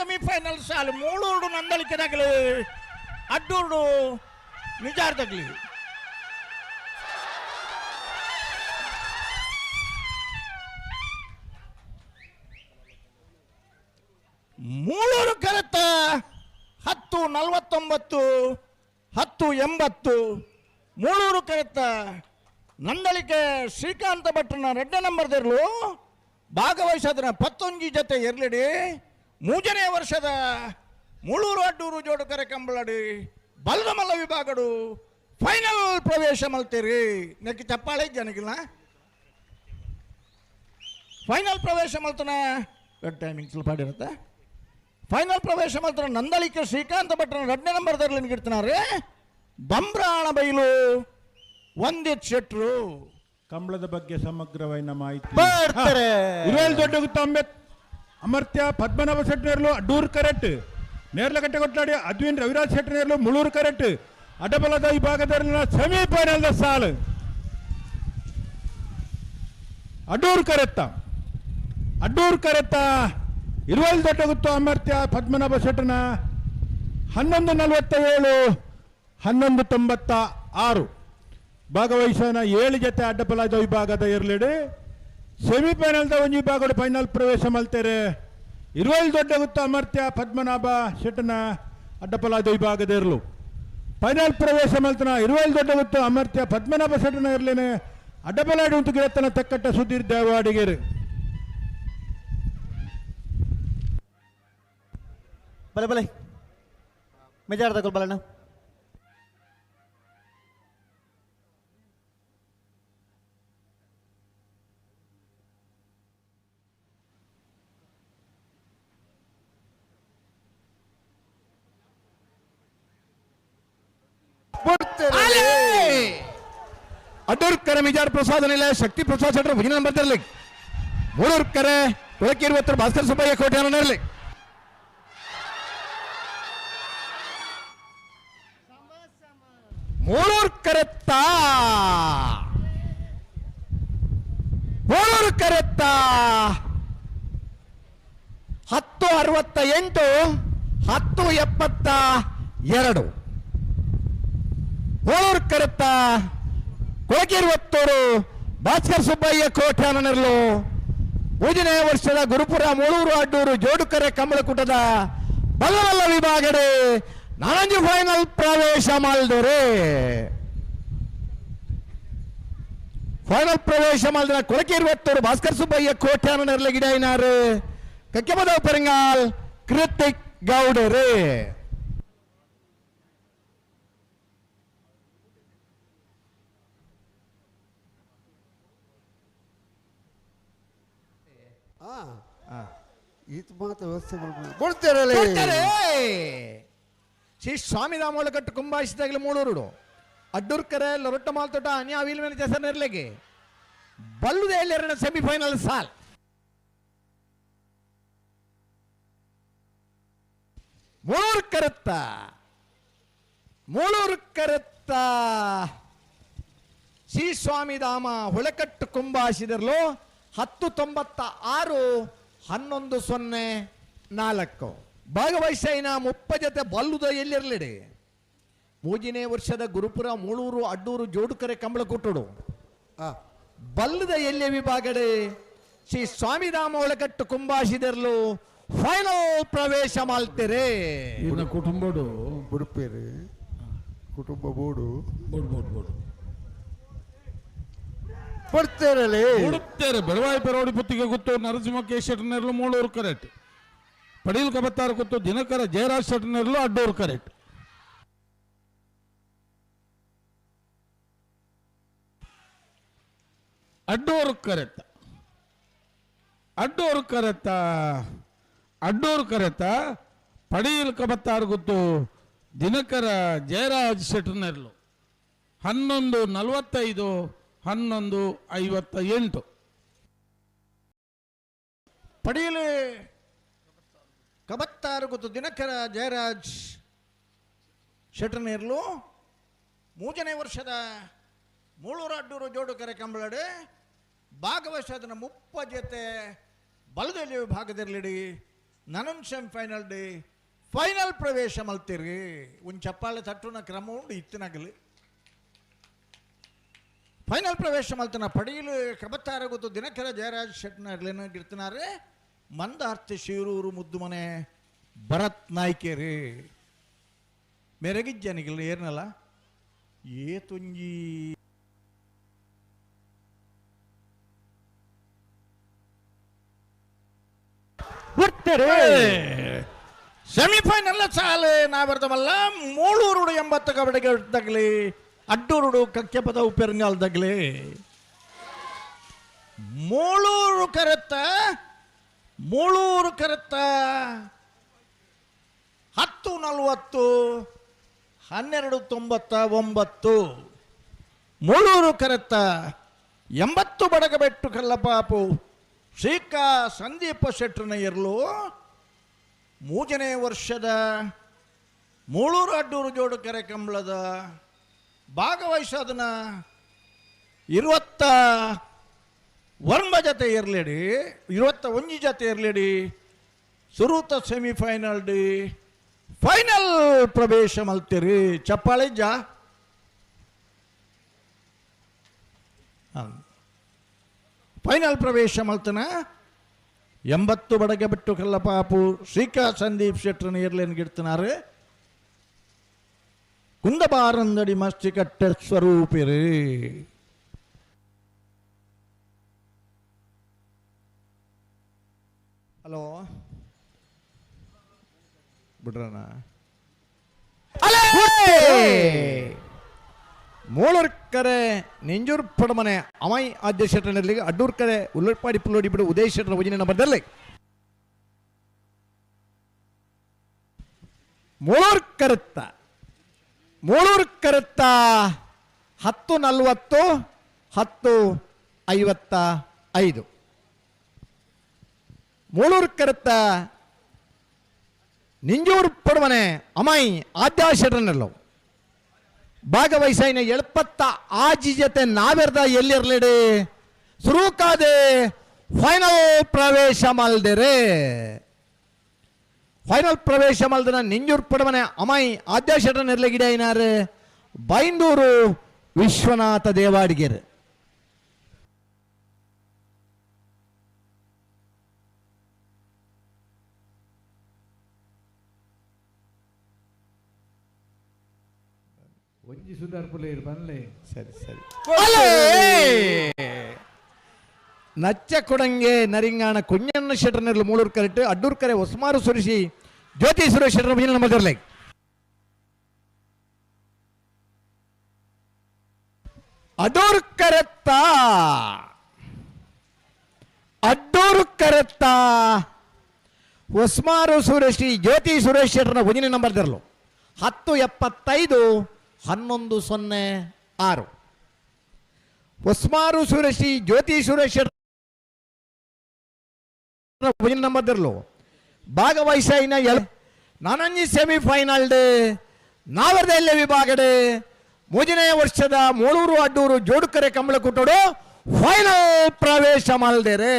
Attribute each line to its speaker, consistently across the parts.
Speaker 1: Semifinal ಸಾಲು ಮೂಳೂರು ನಂದಳಿಕೆ ತಗಲಿ ಅಡ್ಡೂರು ನಿಜಾರ್ ತಗಲಿ ಮೂಳೂರು ಕರೆತ 10:49 10:80 ಮೂಳೂರು ಕರೆತ ನಂದಳಿಕೆ ಶ್ರೀಕಾಂತ ಭಟ್ರನ 2 ನಂಬರ್ದಿರ್ಲು ಭಾಗವಹಿಸೋದನ್ನ 11 ಜೊತೆ ಇರ್ಲಿಡಿ 3ನೇ ವರ್ಷದ ಮೂಳೂರು ಅಡ್ಡೂರು ಜೋಡು ಕರೆ ಕಂಬಳಡಿ ಬಲದ ಮಲ್ಲ ವಿಭಾಗಡು ಫೈನಲ್ ಪ್ರವೇಶ ಮಲ್ತೀರಿ ನೆಕ್ಕಿ ಚಪ್ಪಾಳೆ ಜನಗಿಲ್ಲ ಫೈನಲ್ ಪ್ರವೇಶ ಮಲ್ತನ ಟೈಮಿಂಗ್ ಸ್ವಲ್ಪ ಇರುತ್ತೆ ಫೈನಲ್ ಪ್ರವೇಶ ಮಲ್ತನ ನಂದಳಿಕೆ ಶ್ರೀಕಾಂತ ಭಟ್ರನ 2ನೇ ನಂಬರ್ದಲ್ಲಿ ನಿಗಿಡ್ತಾನೆ ಬಂಬ್ರಾಣ ಬೈಲು ಒಂದಿತ್ ಶೆಟ್ರು
Speaker 2: ಕಂಬಳದ ಬಗ್ಗೆ ಸಮಗ್ರವಾದ ಮಾಹಿತಿ
Speaker 1: ಬರ್ತಾರೆ
Speaker 2: ದೊಡ್ಡ ಅಮರ್ತ್ಯ ಪದ್ಮನಾಭ ಶೆಟ್ಟಿ ಅಡ್ಡೂರು ಕರೆಕ್ಟ್ ನೇರ್ಲಗಟ್ಟೆ ಕೊಟ್ಟಾಡಿ ಅದ್ವಿನ್ ರವಿರಾಜ್ ಶೆಟ್ಟಿ ನೇರ್ಲು ಮುಳೂರು ಕರೆಕ್ಟ್ ಅಡ್ಡಬಲದ ವಿಭಾಗದಲ್ಲಿನ ಸೆಮಿಫೈನಲ್ ಸಾಲು ಅಡ್ಡೂರು ಕರೆತ್ತ ದೊಡ್ಡ ಅಮರ್ತ್ಯ ಪದ್ಮನಾಭ ಶೆಟ್ಟನ 11:47 11:96 ಭಾಗವಹಿಸೋಣ 7 ಜೊತೆ ಅಡ್ಡಬಲದ ವಿಭಾಗದ ಇರ್ಲಿಡಿ ಸೆಮಿಫೈನಲ್ದ ಒಂದು ವಿಭಾಗದ ಫೈನಲ್ ಪ್ರವೇಶ ಮಲ್ತೇರೆ ದೊಡ್ಡ ಅಮರ್ತ್ಯ ಪದ್ಮನಾಭ ಶೆಟ್ಟನ ಅಡ್ಡಬಲದ ವಿಭಾಗದ ಇರಲು ಫೈನಲ್ ಪ್ರವೇಶ ಮಲ್ತನ ದೊಡ್ಡ ಅಮರ್ತ್ಯ ಪದ್ಮನಾಭ ಶೆಟ್ಟನ ಇರ್ಲೇನೆ ಅಡ್ಡಬಲಾಡಿ ಉಂಟು ಗಿರತ್ತನ ತಕ್ಕಟ್ಟ ಸುಧೀರ್ ದೇವಾಡಿಗೆರೆ
Speaker 3: ಬಲೆ ಬಲೆ ಮೆಜಾರ್ ತಗೊಳ್ ಬಲಣ್ಣ
Speaker 1: ಅಡ್ಡೂರ್ ಕರೆ ಮಿಜಾರ್ ಪ್ರಸಾದ ನಿಲಯ ಶಕ್ತಿ ಪ್ರಸಾದ್ ಶೆಟ್ಟರ್ ಭಜನೆ ನಂಬರ್ ಇರಲಿ ಮೂಳೂರು ಕರೆ ತುಳಕಿ 20 ಭಾಸ್ಕರ್ ಸುಬ್ಬಯ್ಯ ಕೋಟೆ ಇರಲಿ ಮೂಳೂರು ಕರೆತ್ತ 10:68 10:72 ಮೂಳೂರು ಕರೆತ್ತ ಕೊಳಕೆ 20 ಭಾಸ್ಕರ್ ಸುಬ್ಬಯ್ಯ ಕೋಟೆ ನೆರಳು 3ನೇ ವರ್ಷದ ಗುರುಪುರ ಮೂಳೂರು ಅಡ್ಡೂರು ಜೋಡು ಕರೆ ಕಂಬಳಕೂಟದ ಬಲ್ಲವಲ್ಲ ವಿಭಾಗಡೆ ನಾನಂಜು ಫೈನಲ್ ಪ್ರವೇಶ ಮಾಡಿದರೆ ಫೈನಲ್ ಪ್ರವೇಶ ಮಾಡಿದ ಕೊಳಕೆ 20 ಭಾಸ್ಕರ್ ಸುಬ್ಬಯ್ಯ ಕೋಟೆ ನೆರಳು ಗಿಡೈನಾರು ಕಕ್ಕೆಮದ ಪೆರಂಗಾಲ್ ಕೃತಿಕ್ ಗೌಡರೇ
Speaker 4: ಇದು ಮಾತ್ರ ವ್ಯವಸ್ಥೆ ಮಾಡ್ತಾರೆ
Speaker 1: ಶ್ರೀ ಸ್ವಾಮಿ ದಾಮೋಳಕಟ್ಟು ಕುಂಭಾಯಿಸಿದಾಗಲೇ ಮೂಳೂರು ಅಡ್ಡೂರ್ ಕರೆ ಲೊರಟ್ಟ ಮಾಲ್ತೋಟ ಅನ್ಯ ಅವೀಲ್ ಮೇಲೆ ಹೆಸರು ನೆರಳಿಗೆ ಬಲ್ಲುದೆ 2 ಸೆಮಿಫೈನಲ್ ಸಾಲ್ ಮೂಳೂರು ಕರೆತ್ತ ಶ್ರೀ ಸ್ವಾಮಿ ಧಾಮ ಹೊಳಕಟ್ಟು ಕುಂಭಾಯಿಸಿದರ್ಲು 10:96 11:04 ಭಾಗವಹಿಸೈನ 30 ಜೊತೆ ಬಲ್ಲುದ ಎಲ್ಲಿರಲಿಡಿ 3ನೇ ವರ್ಷದ ಗುರುಪುರ ಮೂಳೂರು ಅಡ್ಡೂರು ಜೋಡುಕರೆ ಕಂಬಳ ಕೊಟ್ಟಡು ಬಲ್ಲುದ ಎಲ್ಲಿ ವಿಭಾಗಡೆ ಶ್ರೀ ಸ್ವಾಮಿಧಾಮ ಒಳಕಟ್ಟು ಕುಂಭಾಸಿದರ್ಲು ಫೈನಲ್ ಪ್ರವೇಶ ಮಾಡ್ತೀರಿ
Speaker 4: ಕುಟುಂಬಡು ಬುಡುಪೇರಿ ಕುಟುಂಬ ಬೋಡು
Speaker 5: ಕೊಡ್ತೇರೆ ಬೆಳವಾಯಿ ಪೆರೋಡಿ ಪುತ್ತಿಗೆ ಗೊತ್ತು ನರಸಿಂಹಕ್ಕೆ ಶೆಟ್ಟನೆರ್ಲು ಮೂಳೂರು ಕರೆಕ್ಟ್ ಪಡೀಲ್ ಕಬತ್ತಾರ ಗೊತ್ತು ದಿನಕರ ಜಯರಾಜ್ ಶೆಟ್ಟನೆರ್ಲು ಅಡ್ಡೂರು ಕರೆಕ್ಟ್ ಅಡ್ಡೂರು ಕರೆತ ಪಡೀಲ್ ಕಬತ್ತಾರ ಗೊತ್ತು ದಿನಕರ ಜಯರಾಜ್ ಶೆಟ್ಟನೆರ್ಲು 11:45 11:58
Speaker 1: ಪಡೀಲು ಕಬತ್ತಾರು ಗೊತ್ತು ದಿನಕರ ಜಯರಾಜ್ ಶೆಟ್ಟರ್ನೇರ್ಲು 3ನೇ ವರ್ಷದ ಮೂಳೂರು ಅಡ್ಡೂರು ಜೋಡು ಕರೆ ಕಂಬಳಡೆ ಭಾಗವಹಿಸೋದನ್ನ 30 ಜೊತೆ ಬಲದಲ್ಲಿ ವಿಭಾಗದಲ್ಲಿಡಿ ನನನ್ ಸೆಮಿಫೈನಲ್ ಡೇ ಫೈನಲ್ ಪ್ರವೇಶ ಮಲ್ತೀರಿ ಒಂದು ಚಪ್ಪಾಳೆ ತಟ್ಟುನ ಕ್ರಮ ಉಂಡು ಇತ್ತಿನಾಗಲಿ ಫೈನಲ್ ಪ್ರವೇಶ ಮಲ್ತನ ಪಡೆಯಲು ಕಬತ್ತಾರ ಗೊತ್ತು ದಿನಕರ ಜಯರಾಜ್ ಶೆಟ್ನರ್ಲೇನ ಗಿರ್ತಿನಾರೆ ಮಂದಾರ್ತಿ ಶಿರೂರು ಮುದ್ದುಮನೆ ಭರತ್ ನಾಯ್ಕೇರಿ ಮೆರಗಿಜ್ಜನಿಗಿಲ್ಲ ಏರ್ನಲ್ಲ ಏತೊಂಜಿ ಸೆಮಿಫೈನಲ್ ಸಾಲೆ ನಾವರ್ದಮಲ್ಲ 380 ಕಬಡಿಗೆ ತಗಲಿ ಅಡ್ಡೂರುಡು ಕಕ್ಕೆಪದ ಉಪೆರಂಗಾಲ್ದಾಗಲಿ ಮೂಳೂರು ಕರೆತ್ತ 10:40 12:99 ಮೂಳೂರು ಕರೆತ್ತ 80 ಬಡಗಬೆಟ್ಟು ಕಲ್ಲಪಾಪು ಶ್ರೀಕಾ ಸಂದೀಪ ಶೆಟ್ಟರ್ನ ಇರಲು 3ನೇ ವರ್ಷದ ಮೂಳೂರು ಅಡ್ಡೂರು ಜೋಡುಕೆರೆ ಕಂಬಳದ ಭಾಗವಹಿಸೋದನ್ನ 21 ಜೊತೆ ಇರಲೇಡಿ 21 ಜೊತೆ ಇರಲೇಡಿ ಸುರೂತ ಸೆಮಿಫೈನಲ್ ಡಿ ಫೈನಲ್ ಪ್ರವೇಶ ಮಲ್ತೀರಿ ಚಪ್ಪಾಳೆ ಜಾ ಫೈನಲ್ ಪ್ರವೇಶ ಮಲ್ತನ 80 ಬಡಗೆ ಬಿಟ್ಟು ಕಲ್ಲಪಾಪು ಶ್ರೀಕಾ ಸಂದೀಪ್ ಶೆಟ್ಟರ್ನ ಇರ್ಲೇನ್ ಗಿಡ್ತನಾರೆ ಕುಂದಬಾರಂದಡಿ ಮಸ್ತಿ ಕಟ್ಟೆ ಸ್ವರೂಪಿರಿ ಹಲೋ ಬಿಡ್ರಣ ಮೂಳೂರ್ಕರೆ ನೆಂಜೂರು ಪಡಮನೆ ಅಮೈ ಆದ್ಯ ಶೆಟ್ಟರ್ನಲ್ಲಿ ಅಡ್ಡೂರ್ಕರೆ ಉಲ್ಲಡ್ಪಾಡಿ ಪುಲ್ಲೋಡಿ ಬಿಡು ಉದಯ ಶೆಟ್ಟರ್ ಉಜಿನ ನಂಬರ್ದಲ್ಲಿ ಮೂಳೂರ್ ಕರುತ್ತ 10:40 10:55 ಮೂಳೂರ್ ಕರುತ್ತ ನಿಂಜೂರು ಪಡುವನೆ ಅಮೈ ಆದ್ಯ ಶೆಟ್ಟರ್ನಲ್ಲೋ ಭಾಗವಹಿಸಿನ 70 ಜೊತೆ ನಾವೆರ್ದ ಎಲ್ಲಿರ್ಲಿಡಿ ಸುರೂಕಾದೆ ಫೈನಲ್ ಪ್ರವೇಶ ಮಲ್ದಿರೆ ಫೈನಲ್ ಪ್ರವೇಶ ಮಲ್ದನ ನಿಂಜೂರು ಪಡುವನೆ ಅಮೈ ಆದ್ಯ ಶೆಟ್ಟರ್ನ ಇರ್ಲಿಗಿಡ ಏನಾರು ಬೈಂದೂರು ವಿಶ್ವನಾಥ ದೇವಾಡಿಗೆರೆ
Speaker 6: ಒಂಜಿ ಸುಧಾರ್ ಪುಲೇರ್ ಬನ್ಲೆ
Speaker 1: ಸರಿ ಸರಿ ನಚ್ಚ ಕೊಡಂಗೆ ನರಿಂಗಾಣ ಕುഞ്ഞಣ್ಣ ಶೆಟ್ಟರ್ನರ್ಲು ಮೂಳೂರು ಕರೆಕ್ಟ್ ಅಡ್ಡೂರ್ ಕರೆ ಒಸ್ಮಾರು ಸುರಿಸಿ ಜ್ಯೋತಿ ಸುರೇಶ್ ಶೆಟ್ಟರ್ ಮೀನ ನಮ್ಮದರ್ಲೆ ಅಡೂರು ಕರೆತ್ತ ಒಸ್ಮಾರು ಸುರೇಶಿ ಜ್ಯೋತಿ ಸುರೇಶ್ ಶೆಟ್ಟರ್ನ ಉಜಿನ ನಂಬರ್ದರ್ಲು 10:75 11:06 ಒಸ್ಮಾರು ಸುರೇಶಿ ಜ್ಯೋತಿ ಸುರೇಶ್ ನಂಬರ್ದರ್ಲು ಭಾಗವಹಿಸಿನ ನಾನಂಜಿ ಸೆಮಿಫೈನಲ್ ಡೇ ನಾವರ್ದ ಎಲ್ಲೆ ವಿಭಾಗಡೆ 3ನೇ ವರ್ಷದ ಮೂಳೂರು ಅಡ್ಡೂರು ಜೋಡುಕರೆ ಕಂಬಳ ಕುಟ್ಟೋಡು ಫೈನಲ್ ಪ್ರವೇಶ ಮಲ್ದೇರೆ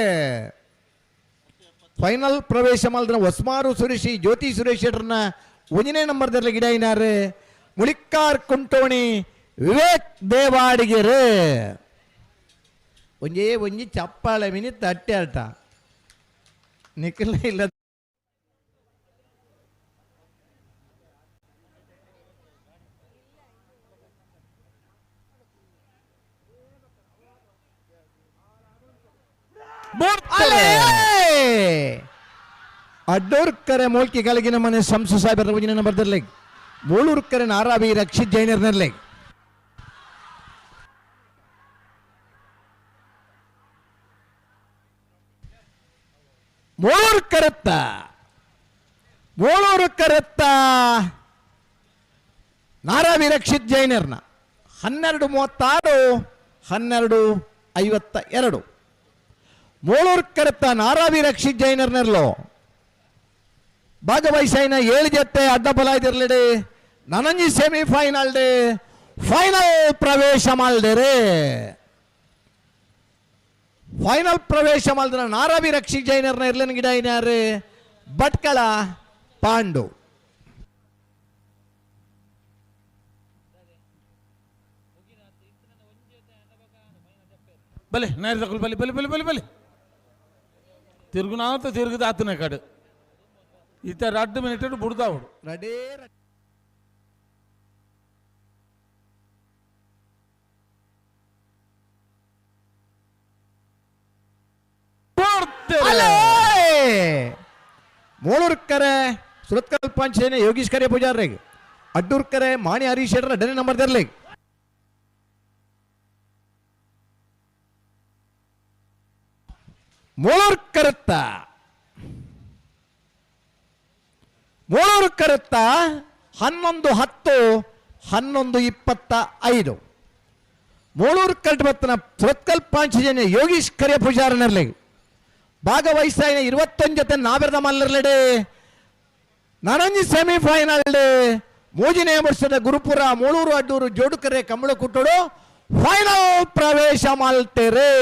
Speaker 1: ಫೈನಲ್ ಪ್ರವೇಶ ಮಲ್ದ್ರ ಒಸ್ಮಾರು ಸುರೇಶಿ ಜ್ಯೋತಿ ಸುರೇಶ್ ಶೆಟ್ಟರ್ನ 1ನೇ ನಂಬರ್ದಲ್ಲಿ ಗಿಡ ಏನಾರೆ ಮುಳಿಕಾರ್ ಕುಂಟೋಣಿ ವಿವೇಕ್ ದೇವಾಡಿಗೆರೆ ಒಂಜಿ ಚಪ್ಪಾಳೆ ಮಿನಿ ತಟ್ಟೆ ಅಟ ನಿಖಿಲ ಇಲ್ಲ ಅಡ್ಡೂರ್ ಕರೆ ಮೋಲ್ಕಿ ಕಲಗಿನ ಮನೆ ಸಂಸು ಸಾಹೇಬರ ಉಜಿನ ನಂಬರ್ದಲ್ಲಿ ಮೂಳೂರು ಕರೆ ನಾರಾವಿ ರಕ್ಷಿತ್ ಜೈನರ್ನಲ್ಲಿ ಮೂಳೂರು ಕರೆತ್ತ ನಾರಾವಿ ರಕ್ಷಿತ್ ಜೈನರ್ನ 12:36 12:52 ಮೂಳೂರು ಕರೆತ್ತ ನಾರಾವಿ ರಕ್ಷಿತ್ ಜೈನರ್ನರ್ಲು ಭಾಗವಹಿಸಿನ 7 ಜೊತೆ ಅಡ್ಡಬಲ ಇದಿರ್ಲಿಡಿ ನನಂಜಿ ಸೆಮಿಫೈನಲ್ ಡೇ ಫೈನಲ್ ಪ್ರವೇಶ ಮಲ್ದಿರೆ ಫೈನಲ್ ಪ್ರವೇಶ ಮಲ್ದ್ರ ನಾರಾವಿ ರಕ್ಷಿತ್ ಜೈನರ್ನ ಇರ್ಲಿನ ಗಿಡ ಏನಾರು ಭಟ್ಕಳ ಪಾಂಡು.
Speaker 5: ಬಲೆ ನೇರ ತಗೊಳ್ ಬಲೆ ಬಲೆ ಬಲೆ ಬಲೆ ಬಲೆ ತಿರುಗುನಾತ ತಿರುಗುದ ಆತನ ಕಡೆ ಈತ 2 ಮಿನಿಟ್ ಬಿಡ್ದಾವಡು
Speaker 1: ರೆಡೇ ಮೂಳೂರ್ಕರೆ ಸುರತ್ಕಲ್ ಪಂಚೇನೆ ಯೋಗೀಶ್ ಕರೆ ಪೂಜಾರ್ರಿಗೆ ಅಡ್ಡೂರ್ಕರೆ ಮಾಣಿ ಹರೀಶ್ ಶೆಟ್ಟರ್ 2ನೇ ನಂಬರ್ ತರಲಿ. ಮೂಳೂರು ಕರುತ್ತ 11-10 11-25 ಮೂಳೂರು ಕರೆಕ್ಟ್ ಬತ್ತನ ಸುರತ್ಕಲ್ ಪಾಂಚಜನ್ಯ ಯೋಗೀಶ್ ಕರಿಯ ಪೂಜಾರನರ್ಲಿ ಭಾಗವಹಿಸ್ತಾಯಿನ 21 ಜೊತೆ ನಾವೆರದ ಮಲ್ಲರ್ಲೆಡೆ ನನಂಜಿ ಸೆಮಿಫೈನಲ್ 3ನೇ ವರ್ಷದ ಗುರುಪುರ ಮೂಳೂರು ಅಡ್ಡೂರು ಜೋಡುಕರೆ ಕಂಬಳ ಕುಟ್ಟೋಡು ಫೈನಲ್ ಪ್ರವೇಶ ಮಾಡ್ತೇರೆ.